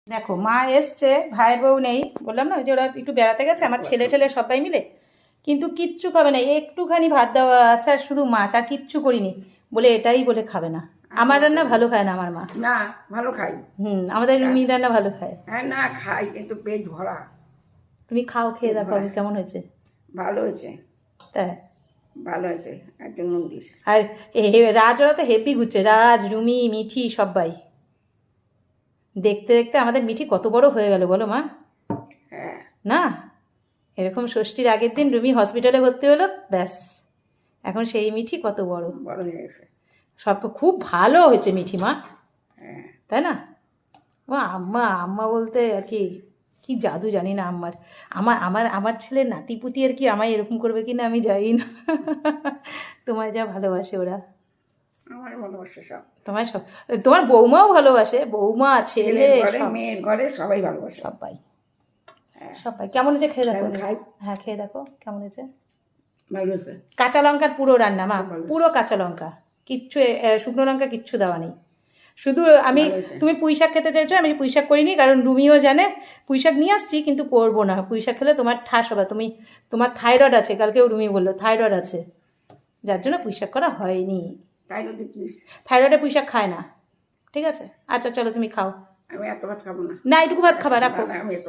দেখো মা এসছে, ভাইয়ের বউ নেই, বললাম না ওই যে ওরা একটু বেড়াতে গেছে আমার ছেলে টেলে সবাই মিলে, কিন্তু কিচ্ছু খাবে না, একটুখানি ভাত দেওয়া আছে আর শুধু মাছ, আর কিচ্ছু করিনি, বলে এটাই বলে খাবে না। আমার রান্না ভালো খায় না আমার মা। না ভালো খাই। আমাদের রুমি রান্না ভালো খায়। হ্যাঁ না খাই, কিন্তু পেট ভরা। তুমি খাও, খেয়ে দেখো কেমন হয়েছে। ভালো হয়েছে, তাই ভালো হয়েছে, একজন নুন দিস। আর রাজ ওরা তো হেপি ঘুরছে, রাজ রুমি মিঠি সবাই। দেখতে দেখতে আমাদের মিঠি কত বড় হয়ে গেল বলো মা। হ্যাঁ না এরকম ষষ্ঠীর আগের দিন রুমি হসপিটালে ভর্তি হলো, ব্যাস এখন সেই মিঠি কত বড় বড় হয়ে গেছে। সব খুব ভালো হয়েছে মিঠি মা, হ্যাঁ তাই না? ও আম্মা আম্মা বলতে আর কি, কি জাদু জানি না আম্মার। আমার আমার আমার ছেলের নাতিপুতি আর কি আমায় এরকম করবে কি না আমি জানি না। তোমায় যা ভালোবাসে ওরা, আমার ভালোবাসে সব। তোমায় সব, তোমার বৌমাও ভালোবাসে, বৌমা ছেলে ঘরে সব, মেয়ের ঘরে সবাই ভালোবাসে। সবাই হ্যাঁ সবাই। কেমন হয়েছে খেয়ে দেখো। খাই। হ্যাঁ খেয়ে দেখো কেমন হয়েছে। ভালো হয়েছে। কাঁচা লঙ্কার পুরো রান্না মা, ভালো। পুরো কাঁচা লঙ্কা, কিচ্ছু শুকনো লঙ্কা কিচ্ছু দেওয়া নেই। শুধু আমি, ভালো হয়েছে। তুমি পুঁই শাক খেতে চাইছো, আমি পুঁই শাক করিনি কারণ রুমিও জানে পুঁই শাক নিয়ে আসছি, কিন্তু করবো না। পুঁই শাক খেলে তোমার ঠাস হবে, তোমার থাইরয়েড আছে, কালকেও রুমি বললো থাইরয়েড আছে, যার জন্য পুঁই শাক করা হয়নি। থাইরয়েডে পুঁই শাক খায় না, ঠিক আছে? আচ্ছা চলো তুমি খাও। আমি এত ভাত খাবো না। না এটুকু ভাত খাবা, রাখো। আমি এত